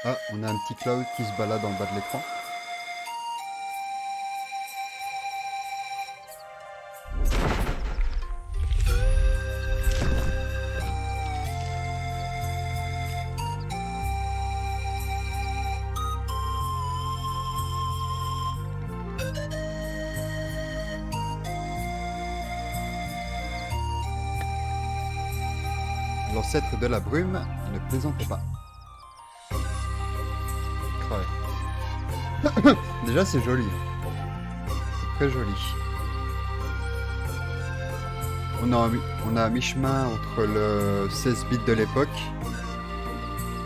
Ah, on a un petit cloud qui se balade en bas de l'écran. L'ancêtre de la brume ne plaisantez pas. Ouais. Déjà, c'est joli. C'est très joli. On a à mi-chemin entre le 16 bits de l'époque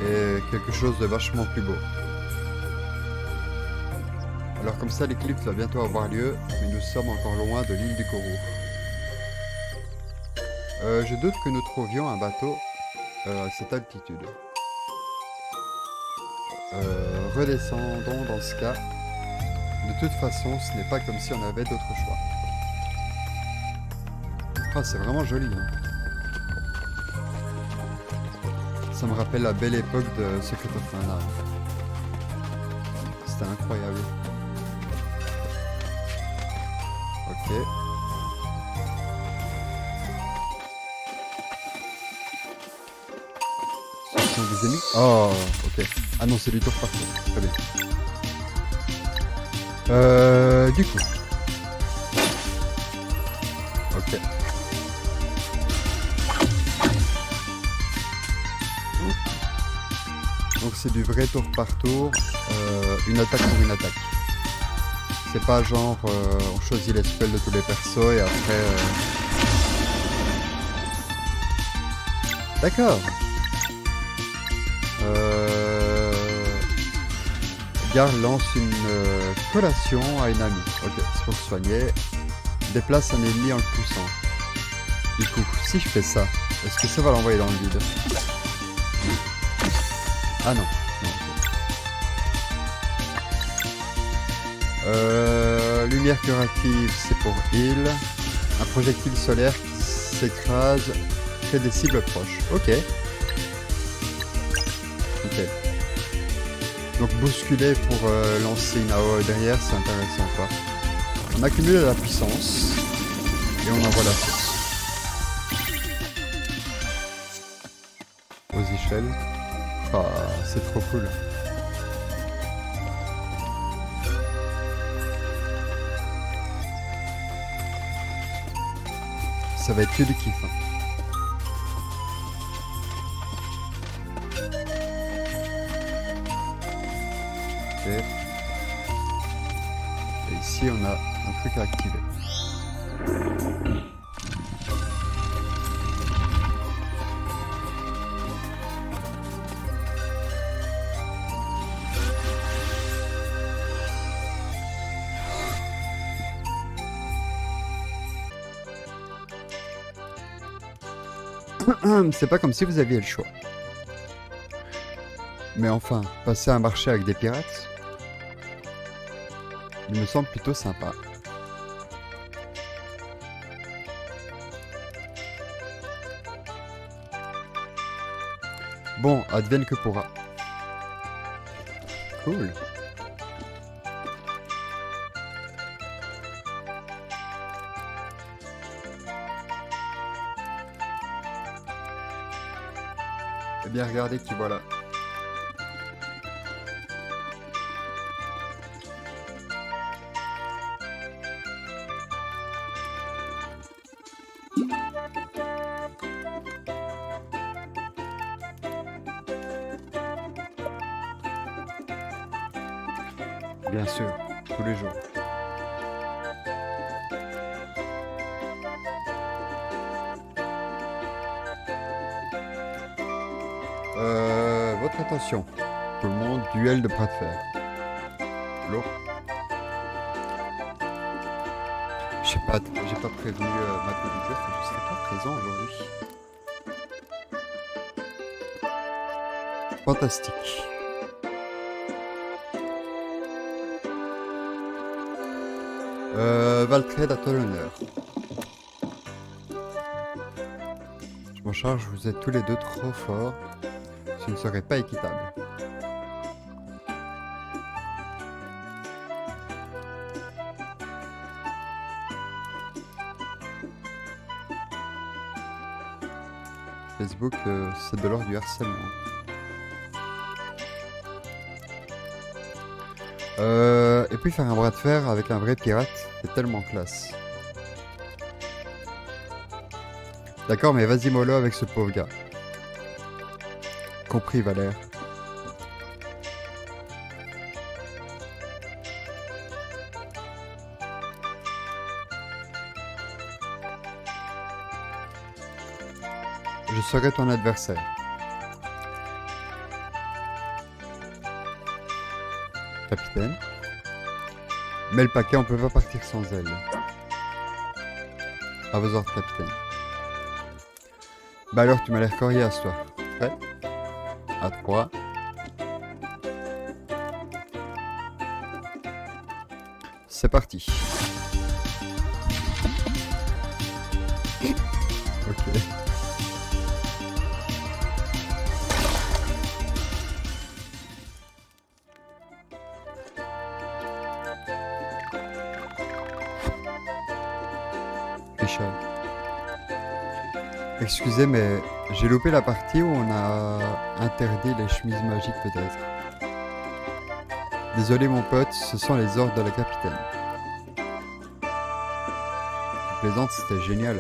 et quelque chose de vachement plus beau. Alors comme ça, l'éclipse va bientôt avoir lieu, mais nous sommes encore loin de l'île du Kourou. Je doute que nous trouvions un bateau à cette altitude. Redescendons dans ce cas. De toute façon, ce n'est pas comme si on avait d'autre choix. Ah, c'est vraiment joli. Hein. Ça me rappelle la belle époque de Secret of Mana. C'était incroyable. Ok. Ce sont des ennemis. Oh, ok. Ah non, c'est du tour par tour. Très bien. Du coup. Ok. Donc c'est du vrai tour par tour, une attaque pour une attaque. C'est pas genre on choisit les spells de tous les persos et après... D'accord. Gare lance une collation à une amie. Ok, c'est pour se soigner. Déplace un ennemi en le poussant. Du coup, si je fais ça, est-ce que ça va l'envoyer dans le vide? Ah non. Non. Lumière curative, c'est pour heal. Un projectile solaire qui s'écrase fait des cibles proches. Ok. Ok. Donc bousculer pour lancer une AOE derrière, c'est intéressant quoi. On accumule la puissance et on envoie la source. Aux échelles. Ah, c'est trop cool. Ça va être que du kiff. Hein. Ok. Et ici, on a un truc à activer. C'est pas comme si vous aviez le choix. Mais enfin, passer un marché avec des pirates, il me semble plutôt sympa. Bon, advienne que pourra. Cool. Eh bien, regardez qui voilà. Bien sûr, tous les jours. Votre attention. Tout le monde, duel de bras de fer. Lourd. J'ai pas prévenu ma dire que je serai pas présent aujourd'hui. Fantastique. Valtred à ton honneur. Je m'en charge, vous êtes tous les deux trop forts. Ce ne serait pas équitable. Facebook, c'est de l'ordre du harcèlement. Et puis faire un bras de fer avec un vrai pirate, c'est tellement classe. D'accord, mais vas-y mollo avec ce pauvre gars. Compris, Valère. Je serai ton adversaire. Capitaine. Mais le paquet, on peut pas partir sans elle. À vos ordres, capitaine. Bah alors, tu m'as l'air coriace, toi. Prêt? À 3. C'est parti. Ok. Richard. Excusez, mais j'ai loupé la partie où on a interdit les chemises magiques peut-être. Désolé mon pote, ce sont les ordres de la capitaine. Tu plaisantes, c'était génial.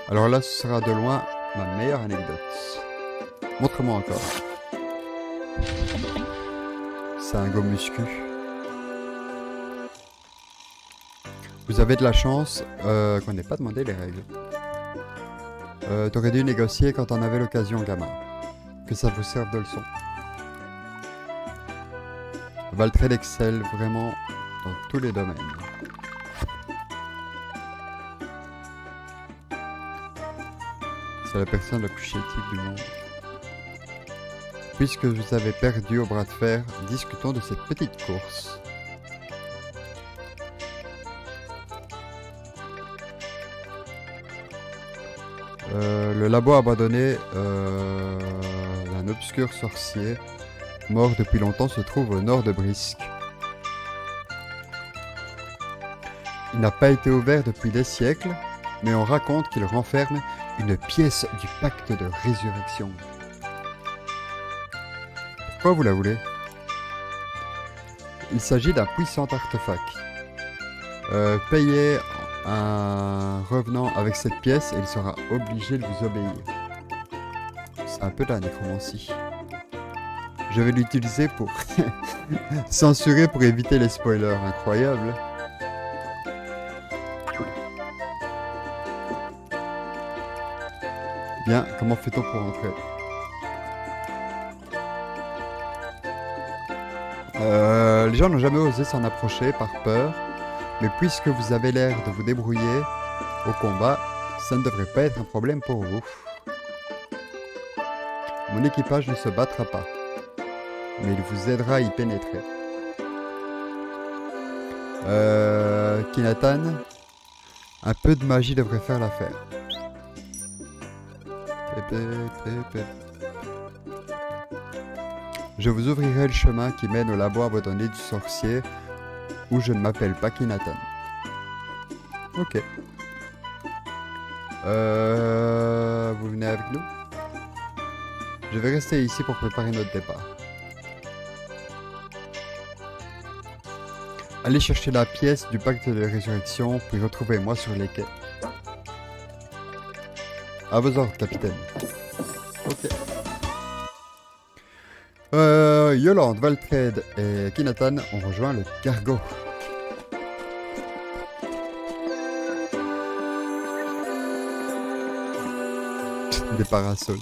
Alors là, ce sera de loin ma meilleure anecdote. Montre-moi encore. C'est un go muscu. Vous avez de la chance qu'on n'ait pas demandé les règles. T'aurais dû négocier quand on avait l'occasion, gamin. Que ça vous serve de leçon. Valtred excelle vraiment dans tous les domaines. C'est la personne la plus chétive du monde. Puisque vous avez perdu au bras de fer, discutons de cette petite course. Le labo abandonné d'un obscur sorcier mort depuis longtemps se trouve au nord de Brisque. Il n'a pas été ouvert depuis des siècles, mais on raconte qu'il renferme une pièce du pacte de résurrection. Pourquoi vous la voulez? Il s'agit d'un puissant artefact. Payez un revenant avec cette pièce et il sera obligé de vous obéir. C'est un peu de la nécromancie. Je vais l'utiliser pour censurer pour éviter les spoilers. Incroyable. Bien, comment fait-on pour entrer? Les gens n'ont jamais osé s'en approcher par peur. Mais puisque vous avez l'air de vous débrouiller au combat, ça ne devrait pas être un problème pour vous. Mon équipage ne se battra pas, mais il vous aidera à y pénétrer. Kinatan, un peu de magie devrait faire l'affaire. Je vous ouvrirai le chemin qui mène au labo abandonné du sorcier, où je ne m'appelle pas Kinatan. Ok. Vous venez avec nous? Je vais rester ici pour préparer notre départ. Allez chercher la pièce du pacte de résurrection, puis retrouvez-moi sur les quais. À vos ordres, capitaine. Ok. Yolande, Valtred et Kinatan ont rejoint le cargo. Des parasols.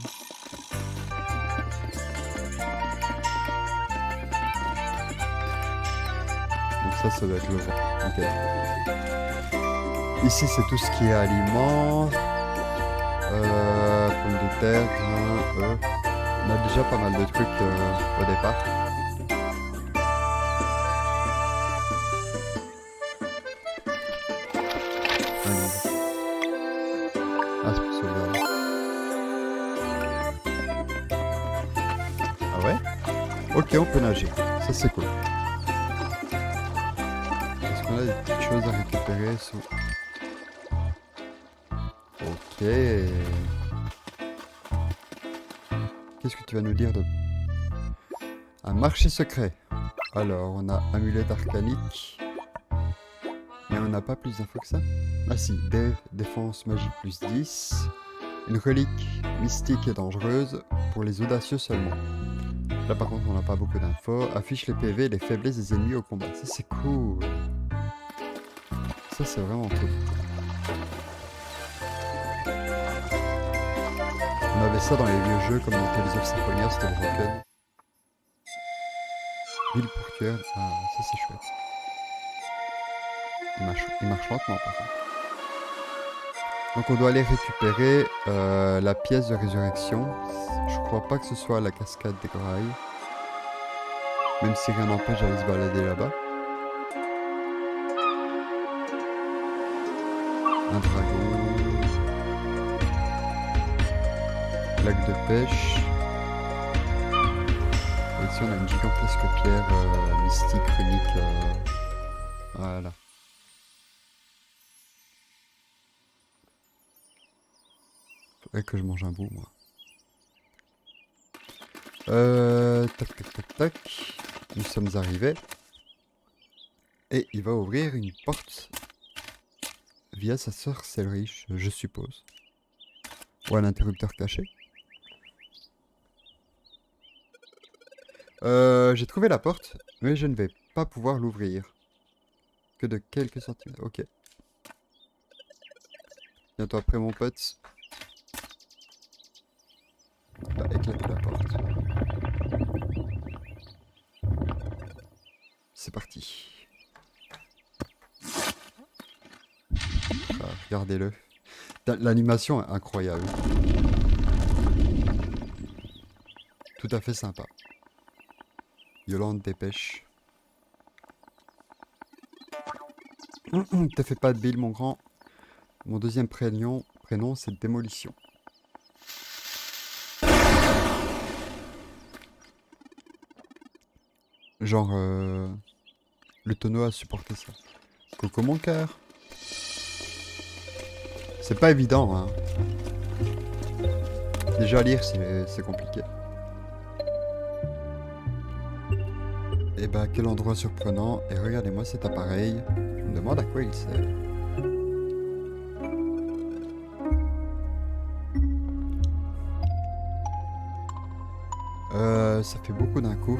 Donc ça doit être le vent. Ok. Ici c'est tout ce qui est aliments. Pommes de terre, grains, œufs. On a déjà pas mal de trucs au départ. Ah, c'est pour sauvegarder. Ah ouais? Ok, on peut nager. Ça, c'est cool. Est-ce qu'on a des petites choses à récupérer sous... Ok. Qu'est-ce que tu vas nous dire de... Un marché secret. Alors, on a amulette arcanique. Mais on n'a pas plus d'infos que ça. Ah si, défense magique plus 10. Une relique mystique et dangereuse pour les audacieux seulement. Là par contre on n'a pas beaucoup d'infos. Affiche les PV et les faiblesses des ennemis au combat. Ça c'est cool. Ça c'est vraiment cool. On avait ça dans les vieux jeux comme dans Tales of Symphonia, c'était Broken. Ville portuaire, ah, ça c'est chouette. Il marche lentement par contre. Donc on doit aller récupérer la pièce de résurrection. Je crois pas que ce soit la cascade des Grailles. Même si rien n'empêche d'aller se balader là-bas. Un dragon. Lac de pêche. Et ici on a une gigantesque pierre mystique, runique. Voilà. Faudrait que je mange un bout, moi. Tac, tac, tac, tac. Nous sommes arrivés. Et il va ouvrir une porte via sa sorcellerie, je suppose. Ou un interrupteur caché. J'ai trouvé la porte, mais je ne vais pas pouvoir l'ouvrir. Que de quelques centimètres. Ok. Bientôt après, mon pote. On va éclater la porte. C'est parti. Ah, regardez-le. L'animation est incroyable. Tout à fait sympa. Yolande dépêche. T'as fait pas de bile, mon grand. Mon deuxième prénom c'est Démolition. Genre, le tonneau a supporté ça. Coco mon cœur. C'est pas évident, hein. Déjà à lire, c'est compliqué. Et bah, quel endroit surprenant. Et regardez-moi cet appareil. Je me demande à quoi il sert. Ça fait beaucoup d'un coup.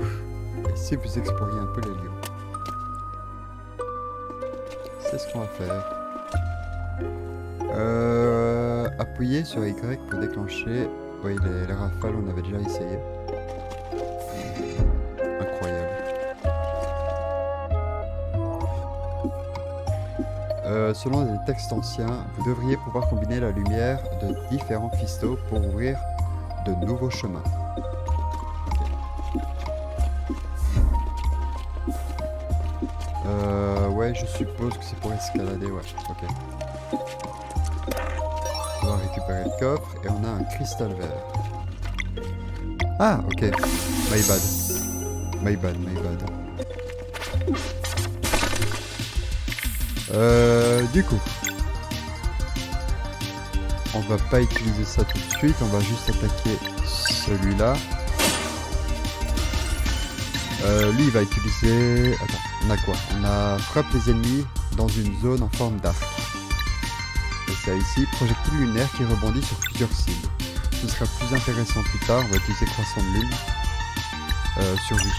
Et si vous exploriez un peu les lieux. C'est ce qu'on va faire. Appuyez sur Y pour déclencher. Oui, les rafales, on avait déjà essayé. Incroyable. Selon les textes anciens, vous devriez pouvoir combiner la lumière de différents cristaux pour ouvrir de nouveaux chemins. Ouais, je suppose que c'est pour escalader, ouais, ok. On va récupérer le coffre et on a un cristal vert. Ah, ok. My bad. My bad, my bad. Du coup, on va pas utiliser ça tout de suite, on va juste attaquer celui-là. Lui il va utiliser... Attends, on a quoi? On a frappe les ennemis dans une zone en forme d'arc. Et ça ici, projectile lunaire qui rebondit sur plusieurs cibles. Ce sera plus intéressant plus tard, on va utiliser croissant de lune sur lui.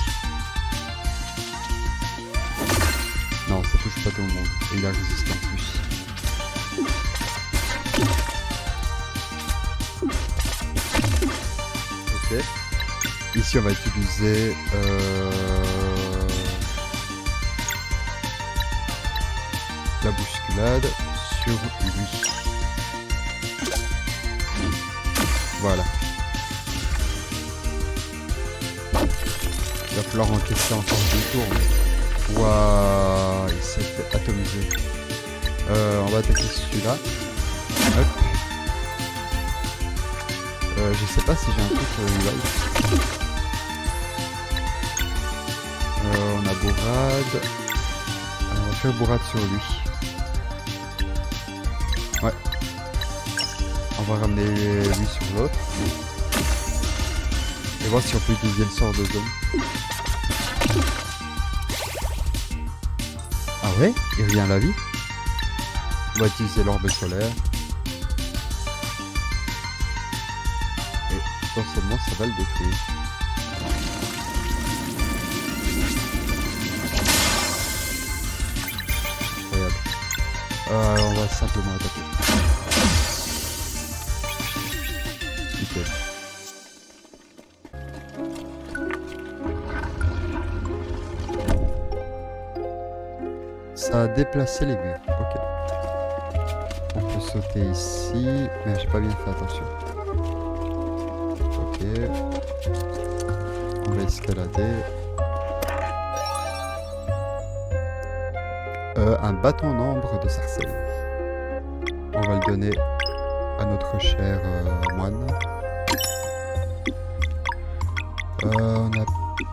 Non, ça touche pas tout le monde. Et il a résisté en plus. Ok. Ici, on va utiliser... la bousculade sur lui. Voilà. Il va falloir encaisser encore 2 tours. Waouh, il s'est fait atomiser. On va attaquer celui-là. Hop. Je sais pas si j'ai un truc pour le revive. On a Bourrade. On va faire Bourrade sur lui. Ouais. On va ramener lui sur l'autre. Et voir si on peut utiliser le sort de zone. Ah ouais? Il revient à la vie? On va utiliser l'orbe solaire. Et potentiellement ça va le détruire. Incroyable. On va simplement attaquer. Nickel. Ça a déplacé les murs. Ok. On peut sauter ici, mais j'ai pas bien fait attention. Ok. On va escalader. Un bâton d'ambre de sarcelle. On va le donner à notre cher moine. On n'a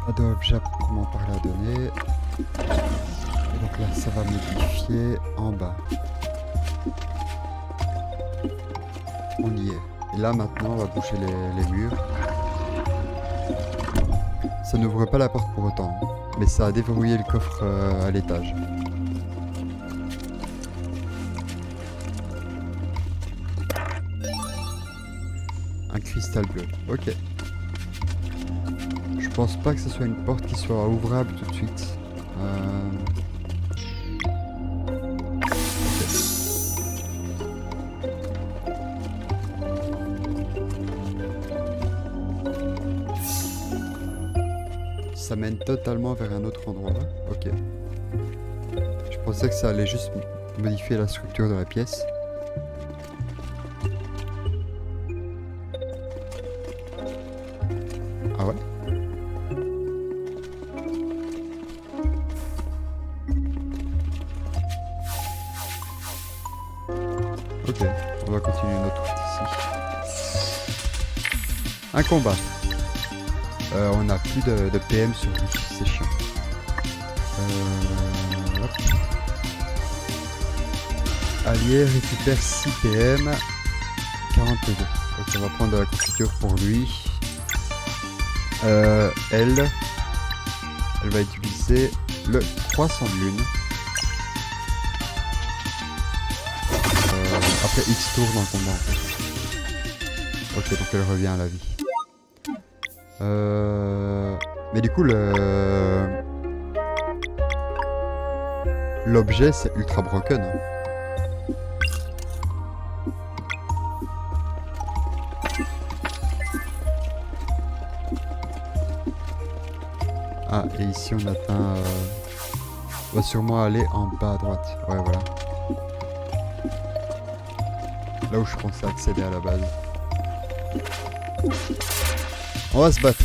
pas d'objet proprement parler à donner. Et donc là, ça va modifier en bas. On y est. Et là, maintenant, on va bouger les murs. Ça n'ouvre pas la porte pour autant, hein, mais ça a déverrouillé le coffre à l'étage. Un cristal bleu. Ok. Je pense pas que ce soit une porte qui soit ouvrable tout de suite. Ça mène totalement vers un autre endroit. Ok. Je pensais que ça allait juste modifier la structure de la pièce. Ah ouais? Ok, on va continuer notre route ici. Un combat. On a plus de PM sur lui, c'est chiant. Hop. Allié récupère 6 PM, 42. Donc on va prendre de la confiture pour lui. Elle va utiliser le croissant de lune. Après X tours dans le combat en fait. Ok, donc elle revient à la vie. Mais du coup l'objet c'est ultra broken. Hein. Ah, et ici on atteint... on va sûrement aller en bas à droite. Ouais, voilà. Là où je pensais accéder à la base. On va se battre.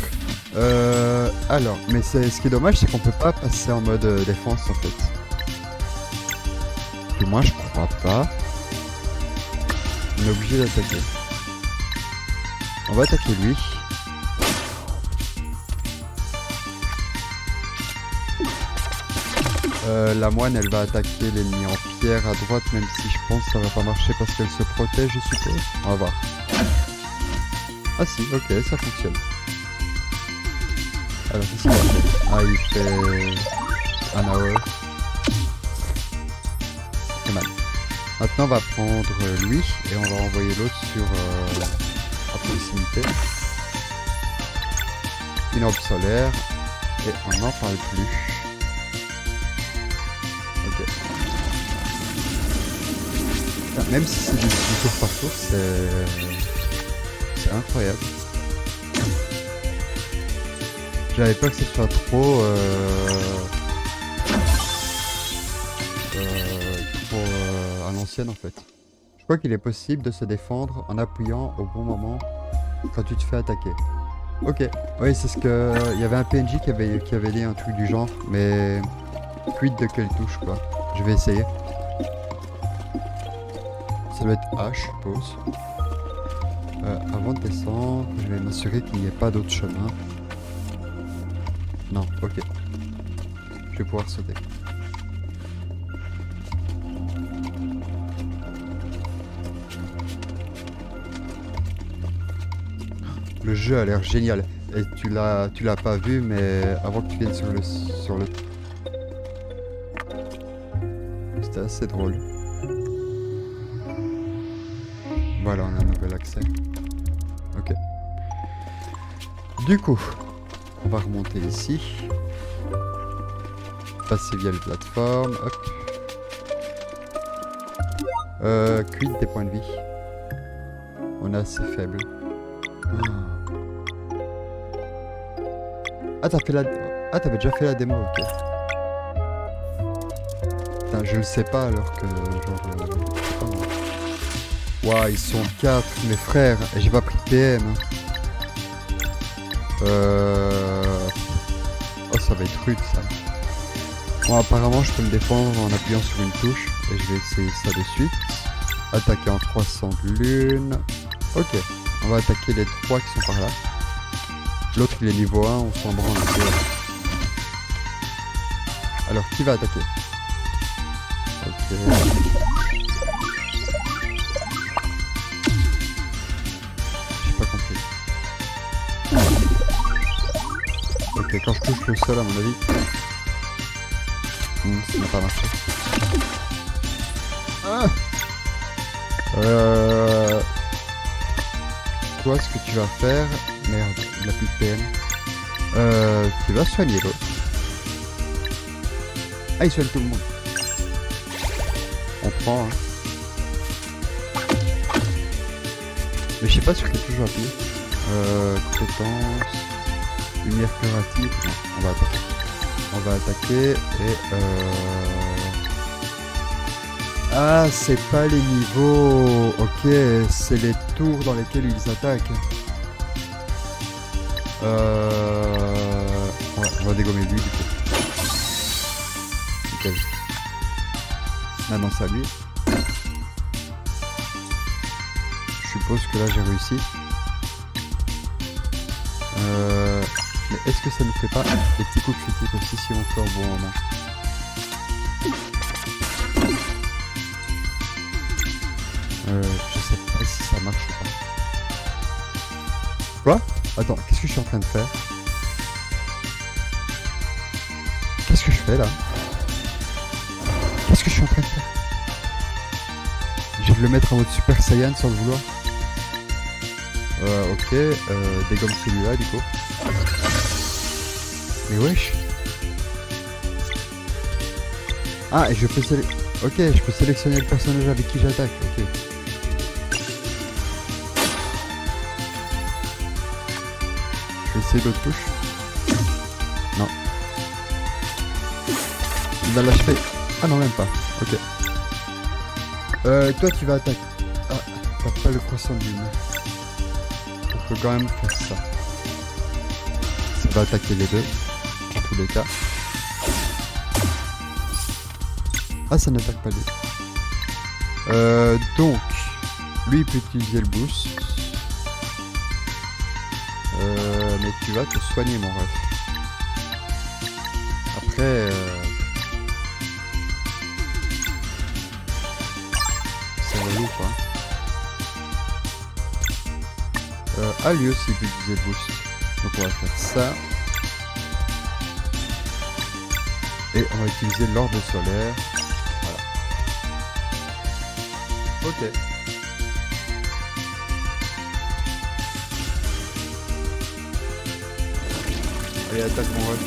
Alors, mais ce qui est dommage, c'est qu'on peut pas passer en mode défense en fait. Du moins, je crois pas. On est obligé d'attaquer. On va attaquer lui. La moine, elle va attaquer l'ennemi en pierre à droite, même si je pense que ça va pas marcher parce qu'elle se protège, je suppose. On va voir. Ah si, ok, ça fonctionne. Alors, qu'est-ce qu'il va faire? Ah, il fait un AOE. C'est mal. Maintenant, on va prendre lui et on va envoyer l'autre sur à proximité. Une orbe solaire et on n'en parle plus. Ok. Putain, même si c'est du tour par tour, c'est incroyable. J'avais peur que ce soit trop à l'ancienne en fait. Je crois qu'il est possible de se défendre en appuyant au bon moment quand tu te fais attaquer. Ok, oui c'est ce que... Il y avait un PNJ qui avait dit un truc du genre, mais... Quid de quelle touche quoi. Je vais essayer. Ça doit être H je suppose. Avant de descendre, je vais m'assurer qu'il n'y ait pas d'autre chemin. Non, ok. Je vais pouvoir sauter. Le jeu a l'air génial. Et tu l'as pas vu, mais avant que tu viennes sur le... C'était assez drôle. Voilà, on a un nouvel accès. Ok. Du coup, on va remonter ici. Passer via les plateformes. Hop. Quid des points de vie. On est assez faible. Ah, t'avais déjà fait la démo, ok. Putain, je le sais pas alors que genre... je sais pas moi. Ouah, ils sont 4, mes frères. Et j'ai pas pris de PM. Oh, ça va être rude ça. Bon, apparemment, je peux me défendre en appuyant sur une touche. Et je vais essayer ça de suite. Attaquer en 300 de lune. Ok, on va attaquer les 3 qui sont par là. L'autre, il est niveau 1, on s'en branle un peu. Alors, qui va attaquer? Ok. J'ai pas compris. Ok, quand je touche le sol, à mon avis... ça n'a pas marché. Ah, toi, ce que tu vas faire... Merde, il a plus de PM. Tu vas soigner l'autre. Ah, il soigne tout le monde. On prend, hein. Mais je sais pas sur quelle touche je vais appuyer. Compétence... Lumière curative. Non, on va attaquer. On va attaquer et Ah, c'est pas les niveaux. Ok, c'est les tours dans lesquels ils attaquent. Ouais, on va dégommer lui du coup. Nickel. Maintenant c'est à lui. Je suppose que là j'ai réussi. Mais est-ce que ça ne fait pas des petits coups critiques aussi si on fait au bon moment? Je sais pas si ça marche ou pas. Quoi? Attends, qu'est-ce que je suis en train de faire? Qu'est-ce que je fais là? Qu'est-ce que je suis en train de faire? Je vais le mettre en mode Super Saiyan sans le vouloir. Ok, dégomme celui-là du coup. Mais wesh. Ah, et je peux ok, je peux sélectionner le personnage avec qui j'attaque, ok. Je vais essayer l'autre touche. Non. Il va l'achever. Ah non, même pas, ok. Toi tu vas attaquer. Ah, t'as pas le croissant de lune. On peut quand même faire ça. Ça va attaquer les deux. En tous les cas. Ah, ça n'attaque pas lui. Donc, lui il peut utiliser le boost. Mais tu vas te soigner mon ref. Après... c'est relou quoi. Ah, lui aussi il peut utiliser le boost. Donc on va faire ça. Et on va utiliser l'orbe solaire. Voilà. Ok. Allez, attaque mon ref.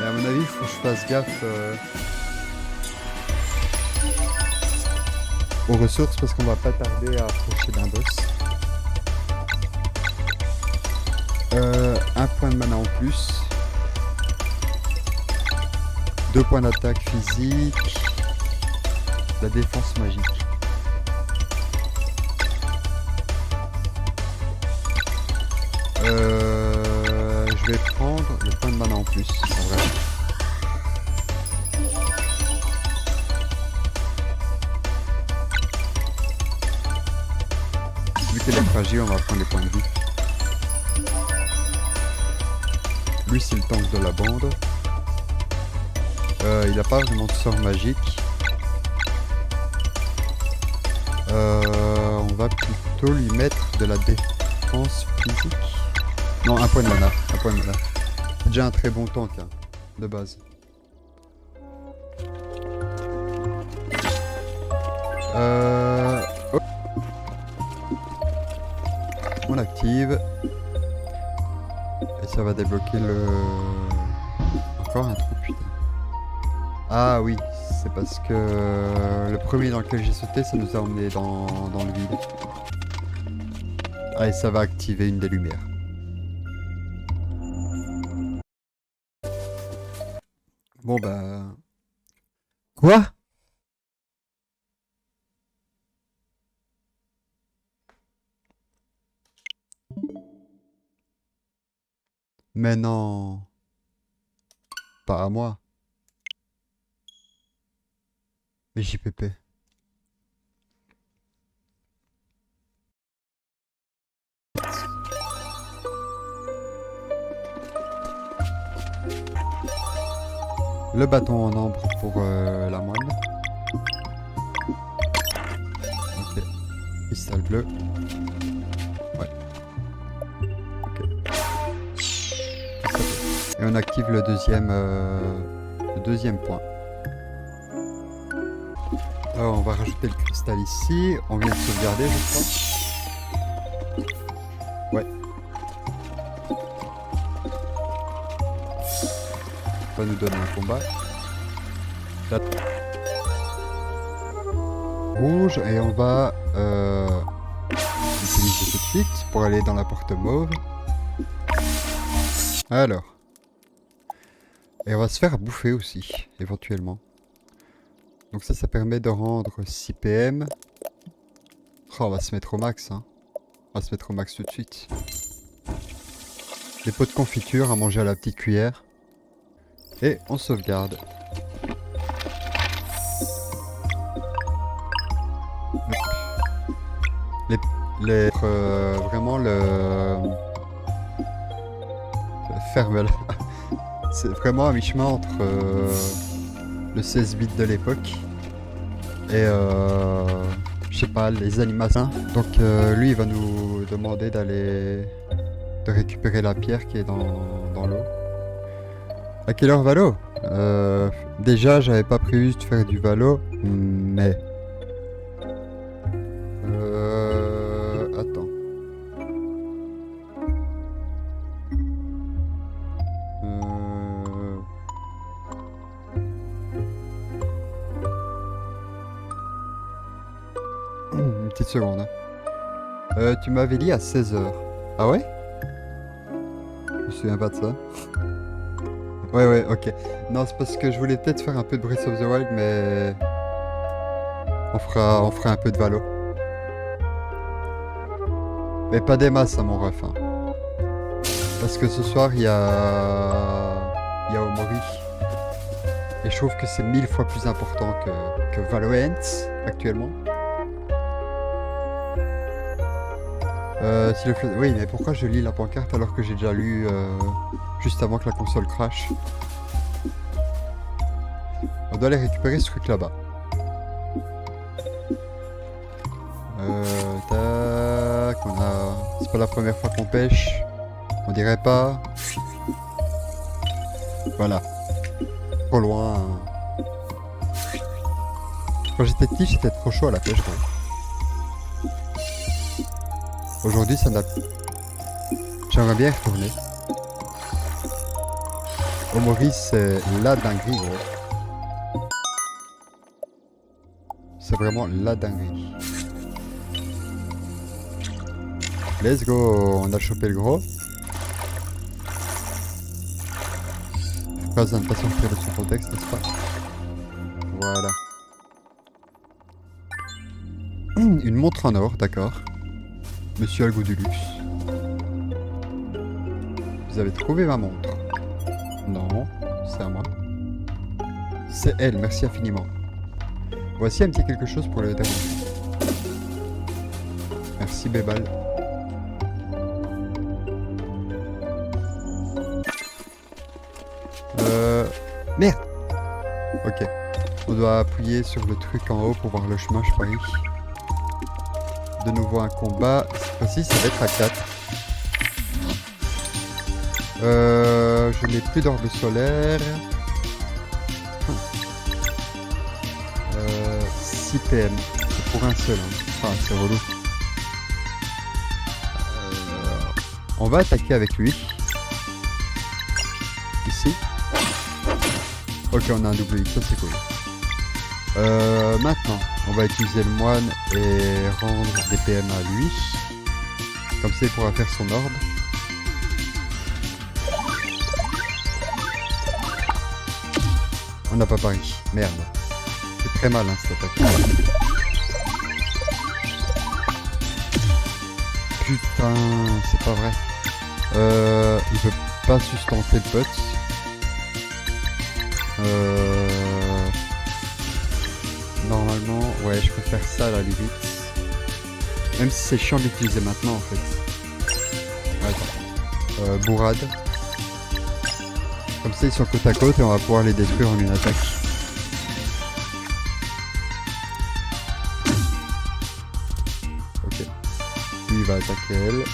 Et à mon avis, il faut que je fasse gaffe aux ressources parce qu'on va pas tarder à approcher d'un boss. Un point de mana en plus. 2 points d'attaque physique. La défense magique. Je vais prendre le point de mana en plus. En vrai. Vu qu'elle est fragile, on va prendre les points de vie. Lui, c'est le tank de la bande. Il a pas vraiment de sort magique. On va plutôt lui mettre de la défense physique. Non, un point de mana. Un point de mana. C'est déjà un très bon tank, hein, de base. Oh. On active. Et ça va débloquer le... Encore un trou, putain. Ah oui, c'est parce que le premier dans lequel j'ai sauté, ça nous a emmené dans le vide. Ah, et ça va activer une des lumières. Bon bah... Quoi? Mais non... Pas à moi. Mais JPP. Le bâton en ambre pour la moine. Ok. Cristal bleu. Ouais. Ok. Et on active le deuxième point. Alors on va rajouter le cristal ici. On vient de sauvegarder, je crois. Ouais. Ça va nous donner un combat. Là. Rouge et on va l'utiliser tout de suite pour aller dans la porte mauve. Alors. Et on va se faire bouffer aussi, éventuellement. Donc ça permet de rendre 6 PM. Oh, on va se mettre au max, hein. On va se mettre au max tout de suite. Des pots de confiture à manger à la petite cuillère. Et on sauvegarde. Vraiment le... Ferme là. C'est vraiment à mi-chemin entre le 16 bits de l'époque et je sais pas, les animations. Donc lui il va nous demander de récupérer la pierre qui est dans l'eau. À quelle heure Valo? Déjà j'avais pas prévu de faire du Valo, mais attends. Une petite seconde. Hein. Tu m'avais dit à 16h. Ah ouais? Je me souviens pas de ça. Ouais, ok. Non, c'est parce que je voulais peut-être faire un peu de Breath of the Wild, mais... On fera un peu de Valo. Mais pas des masses à mon ref. Hein. Parce que ce soir, il y a Omori. Et je trouve que c'est 1000 fois plus important que Valorant, actuellement. Oui, mais pourquoi je lis la pancarte alors que j'ai déjà lu juste avant que la console crash? On doit aller récupérer ce truc là-bas. Tac, c'est pas la première fois qu'on pêche. On dirait pas. Voilà. Trop loin. Quand j'étais petit, j'étais trop chaud à la pêche. Gros. Aujourd'hui, ça n'a... J'aimerais bien y retourner. Omori, c'est la dinguerie, gros. C'est vraiment la dinguerie. Let's go, on a chopé le gros. Pas besoin de pas sortir de son contexte, n'est-ce pas? Voilà. Une montre en or, d'accord. Monsieur a le goût du luxe. Vous avez trouvé ma montre? Non, c'est à moi. C'est elle, merci infiniment. Voici un petit quelque chose pour le dernier. Merci Bébal. Merde. Ok. On doit appuyer sur le truc en haut pour voir le chemin, je parie. de nouveau un combat. Cette fois-ci, ça va être à 4. Je n'ai plus d'orbe solaire. 6 PM. C'est pour un seul. Hein. Enfin, c'est relou. On va attaquer avec lui. Ici. Ok, on a un double X, ça c'est cool. Maintenant, on va utiliser le moine et rendre des PM à lui. Comme ça, il pourra faire son orbe. On n'a pas pari. Merde. C'est très mal, hein, cette attaque. Putain, c'est pas vrai. Il peut pas sustenter le pote. Normalement, ouais, je peux faire ça à la limite. Même si c'est chiant d'utiliser maintenant en fait. Attends. Bourrade. Comme ça ils sont côte à côte et on va pouvoir les détruire en une attaque. Ok. Lui il va attaquer elle.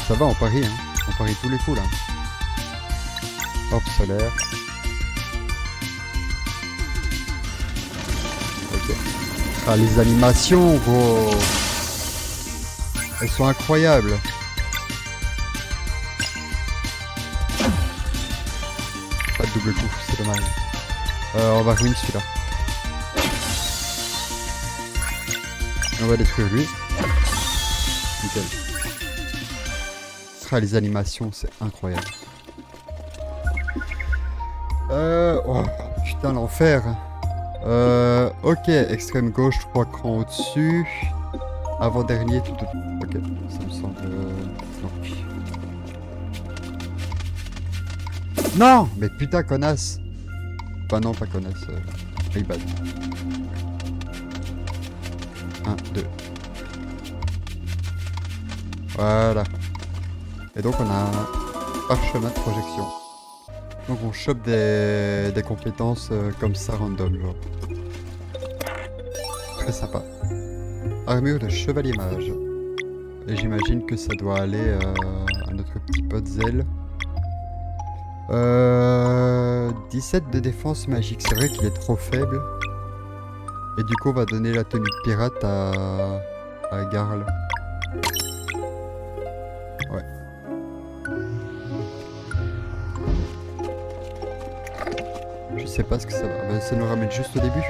Ça va, on parie, hein. On parie tous les coups là. Orbe solaire. Ok. Ah, les animations, gros. Elles sont incroyables. Pas de double coup, c'est dommage. On va ruiner celui-là. On va détruire lui. Nickel. Ah, les animations, c'est incroyable. Oh, putain, l'enfer. Ok, extrême gauche, 3 crans au-dessus. Avant-dernier, tout. Ok, ça me semble... Non. Mais putain, connasse. Enfin non, pas connasse. Bad. 1, 2. Voilà. Et donc on a un parchemin de projection. Donc on chope des compétences comme ça random, genre. Très sympa. Armure de chevalier mage. Et j'imagine que ça doit aller à notre petit pote Zell. 17 de défense magique. C'est vrai qu'il est trop faible. Et du coup on va donner la tenue de pirate à Garl. Ouais. Je sais pas ce que ça va. Bah, ça nous ramène juste au début.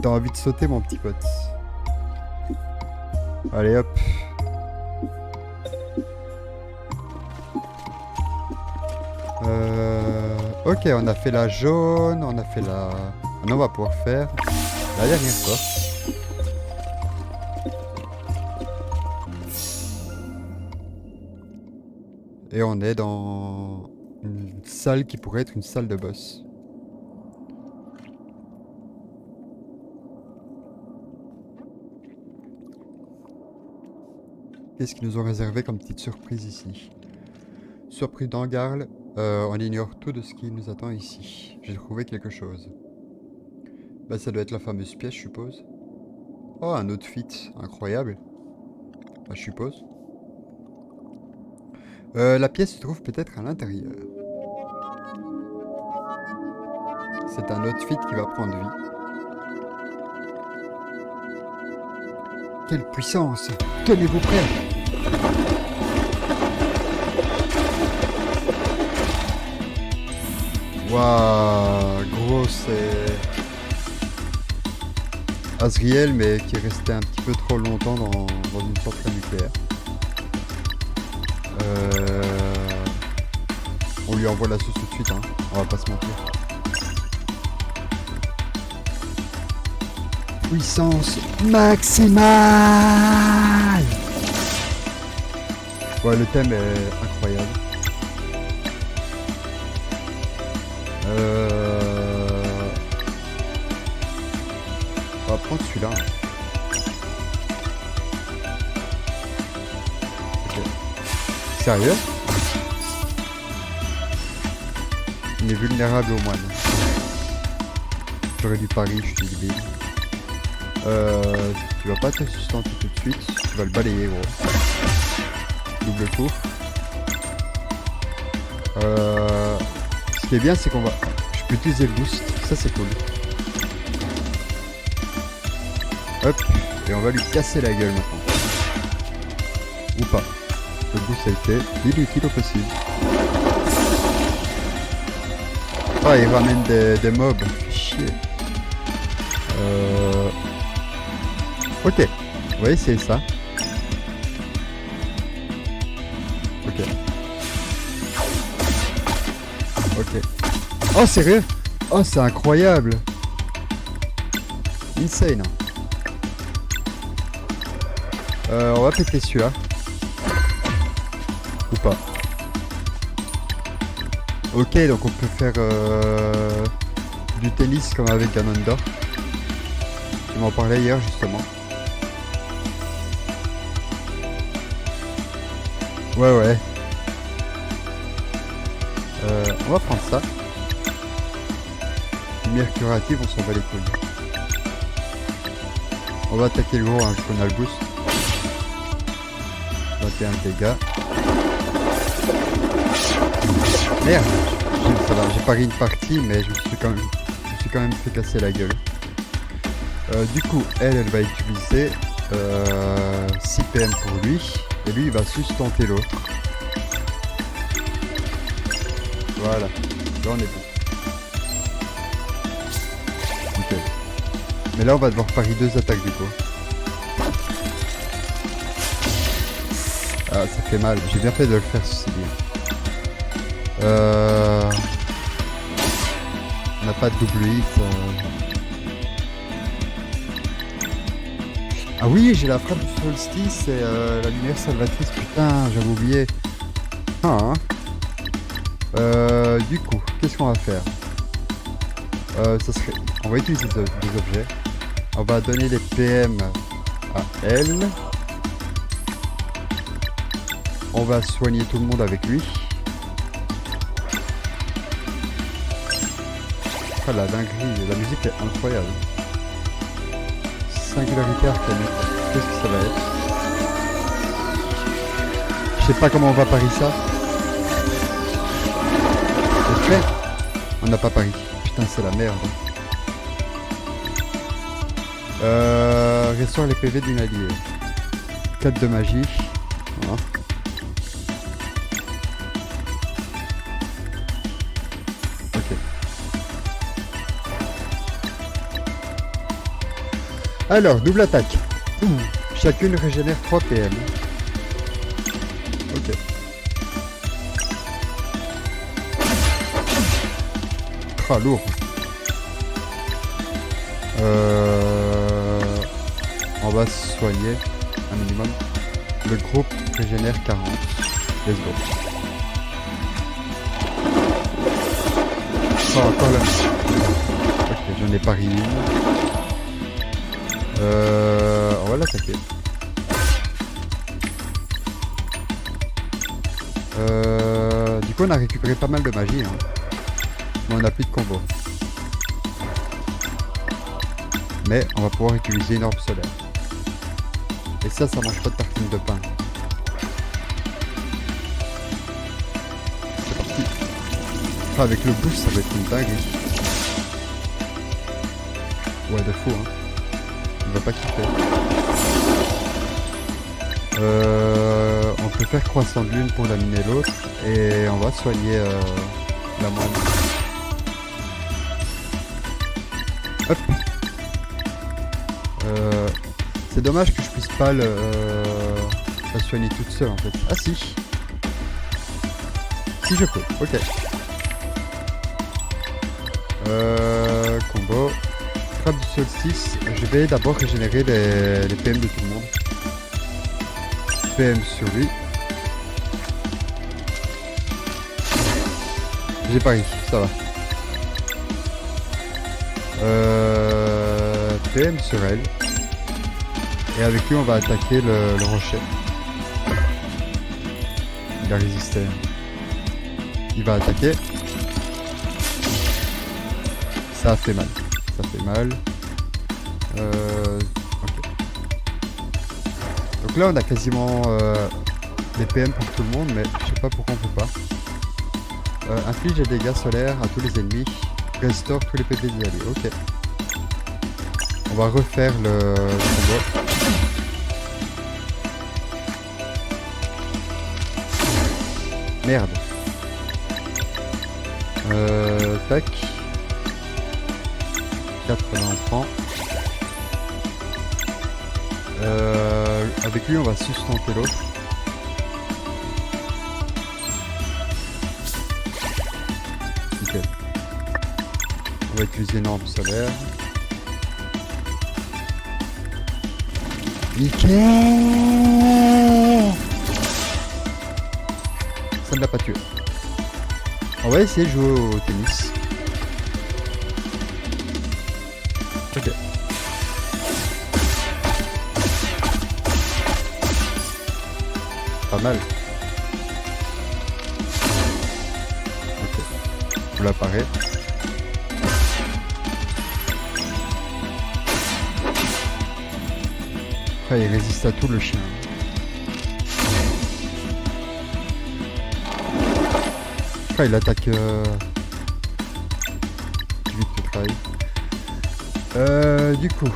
T'as envie de sauter, mon petit pote. Allez hop. Ok, on a fait la jaune, on a fait la... Maintenant on va pouvoir faire la dernière porte. Et on est dans une salle qui pourrait être une salle de boss. Qu'est-ce qu'ils nous ont réservé comme petite surprise ici? Surprise dans Garl, on ignore tout de ce qui nous attend ici. J'ai trouvé quelque chose. Bah ça doit être la fameuse pièce, je suppose. Oh, un outfit, incroyable. Bah, je suppose. La pièce se trouve peut-être à l'intérieur. C'est un outfit qui va prendre vie. Quelle puissance! Tenez-vous prêts! Waouh, gros, c'est Asriel, mais qui est resté un petit peu trop longtemps dans une centrale nucléaire. On lui envoie la sauce tout de suite, hein. On va pas se mentir. Puissance maximale! Ouais, le thème est incroyable. On va prendre celui-là. Ok. Sérieux? n'est vulnérable aux moines. J'aurais dû parier, je suis débile. Tu vas pas te sustenter tout de suite, tu vas le balayer gros. Double tour. Ce qui est bien c'est qu'on va... Je peux utiliser le boost, ça c'est cool. Hop, et on va lui casser la gueule maintenant. Ou pas. Le boost a été inutile au possible. Ah, il ramène des mobs. Chier. Ok, on va essayer ça. Ok. Ok. Oh, sérieux? Oh, c'est incroyable. Insane. On va péter celui-là. Ou pas. Ok, donc on peut faire du tennis comme avec Ganondorf. Tu m'en parlais hier justement. Ouais. On va prendre ça. Lumière curative, on s'en bat les couilles. On va attaquer le gros hein, vu qu'on a le boost. 21 dégâts. Merde, ça va, j'ai pari une partie mais je me suis quand même fait casser la gueule. Du coup, elle va utiliser 6 PM pour lui et lui il va sustenter l'autre. Voilà, là on est bon. Ok. Mais là on va devoir parier 2 attaques du coup. Ah ça fait mal, j'ai bien fait de le faire ceci bien. On n'a pas de double hit. Ah oui, j'ai la frappe du solstice et la lumière salvatrice. Putain, j'avais oublié. Ah, hein. Du coup, qu'est-ce qu'on va faire? Ça serait... On va utiliser des objets. On va donner les PM à elle. On va soigner tout le monde avec lui. Ah, la dinguerie, la musique est incroyable. Singularité arcanique. Qu'est-ce que ça va être? Je sais pas comment on va parier ça. C'est fait. On n'a pas pari. Putain, c'est la merde. Restaure les PV d'une alliée. 4 de magie. Voilà. Alors, double attaque. Chacune régénère 3 PM. Ok. Ah, lourd. On va se soigner un minimum. Le groupe régénère 40. Let's go. Oh, encore là. Ok, j'en ai pari une. On va l'attaquer. Du coup on a récupéré pas mal de magie hein. Mais on n'a plus de combo. Mais on va pouvoir utiliser une orbe solaire. Et ça mange pas de tartine de pain. C'est parti. Enfin, avec le boost ça va être une dingue. Ouais de fou hein. Il va pas kiffer. On peut faire croissant de lune pour laminer l'autre et on va soigner la moine. Hop. C'est dommage que je puisse pas la soigner toute seule en fait. Ah si. Si je peux, ok. Combo. Frappe du solstice, je vais d'abord régénérer les PM de tout le monde. PM sur lui. J'ai pas réussi, ça va. PM sur elle. Et avec lui on va attaquer le rocher. Il a résisté. Il va attaquer. Ça fait mal. Ça fait mal. Ok. Donc là, on a quasiment des PM pour tout le monde, mais je sais pas pourquoi on peut pas. Inflige des dégâts solaires à tous les ennemis. Restaure tous les PP des alliés. Ok. On va refaire le combat. Merde. Tac. 4 là on prend. Avec lui on va sustenter l'autre. Nickel. On va utiliser une arme solaire. Nickel. Ça ne l'a pas tué. On va essayer de jouer au tennis. Ok. Pas mal. Ok. On l'apparaît. Après, il résiste à tout le chien. Après, il attaque vite le travail. Du coup,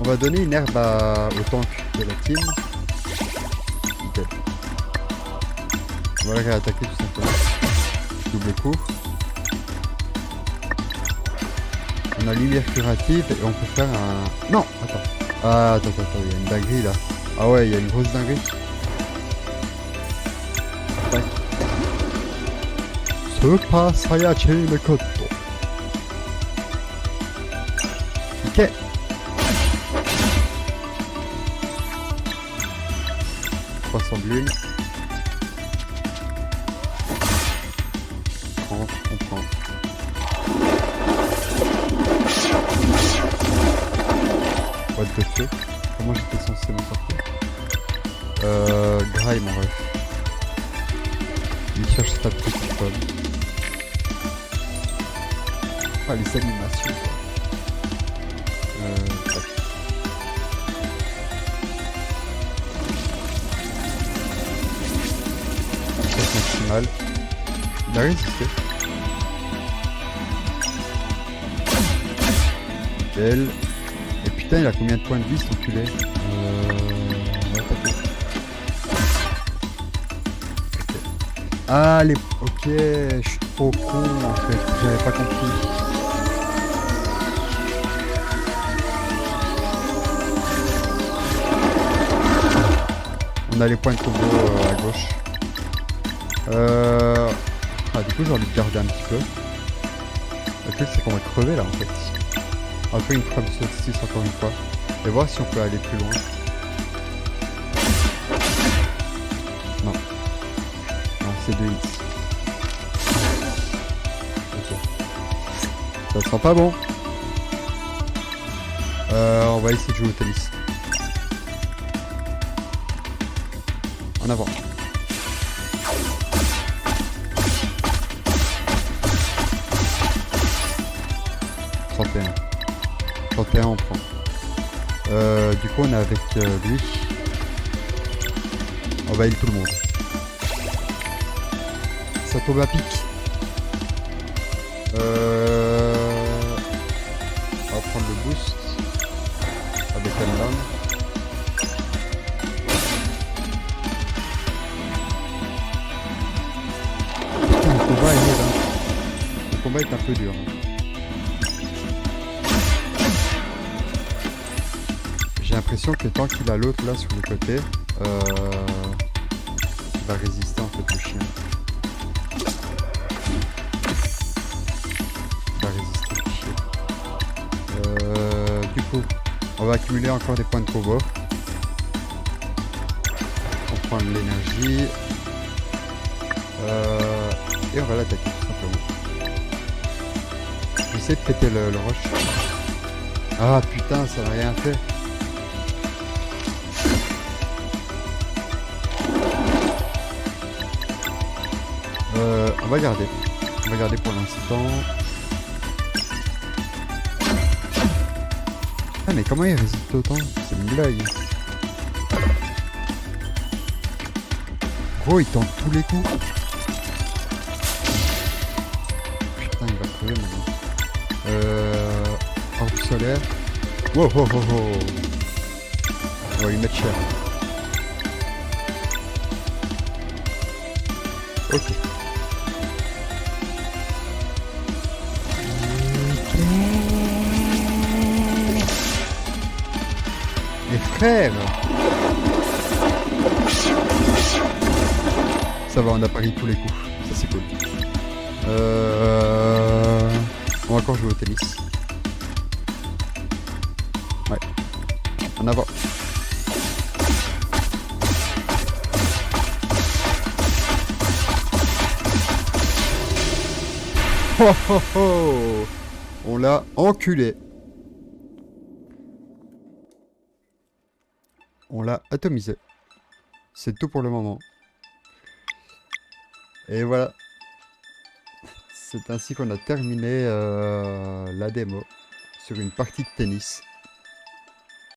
on va donner une herbe au tank de la team. Nickel. On va la réattaquer tout simplement. Double coup. On a lumière curative et on peut faire un... Non, attends. Ah, attends, il y a une dinguerie là. Ah ouais, il y a une grosse dinguerie. Tac. Super Saiyajin Mekoto. Ok. 300 de lune. On prend. What the fuck? Comment j'étais censé m'en sortir? Graille mon ref. Il cherche sa petite pomme. Ah les animations quoi. Tac. Vitesse maximale. Il a résisté. Nickel. Et putain il a combien de points de vie cet enculé? On va taper. Ok. Ah les... Ok, je suis trop con en fait, j'avais pas compris. On a les points de combo à gauche. Ah, du coup j'ai envie de garder un petit peu. Le truc c'est qu'on va crever là en fait. On va faire une frappe solstice encore une fois. Et voir si on peut aller plus loin. Non. Non, c'est 2 hits. Ok. Ça sent pas bon. On va essayer de jouer au tennis. En avant. « 31 on prend. Du coup on est avec lui. On va heal tout le monde. Ça tombe à pic. On va prendre le boost avec un lame. Putain, le combat est là. Le combat est un peu dur. J'ai l'impression que tant qu'il a l'autre là sur le côté, il va résister en fait le chien. Il va résister le chien. Du coup, on va accumuler encore des points de combo. On prend de l'énergie. Et on va l'attaquer tout simplement. J'essaie de péter le rush. Ah putain, ça n'a rien fait. On va garder. On va garder pour l'instant. mais comment il résiste autant? C'est une blague. Gros, il tente tous les coups. Putain, il va crever maintenant. Orbe solaire. Wow, wow, wow, wow. On va lui mettre cher. Ok. Les frères! Ça va, on a pari tous les coups. Ça, c'est cool. On va encore jouer au tennis. Ouais. En avant. Oh oh oh! On l'a enculé. On l'a atomisé. C'est tout pour le moment. Et voilà. C'est ainsi qu'on a terminé la démo sur une partie de tennis.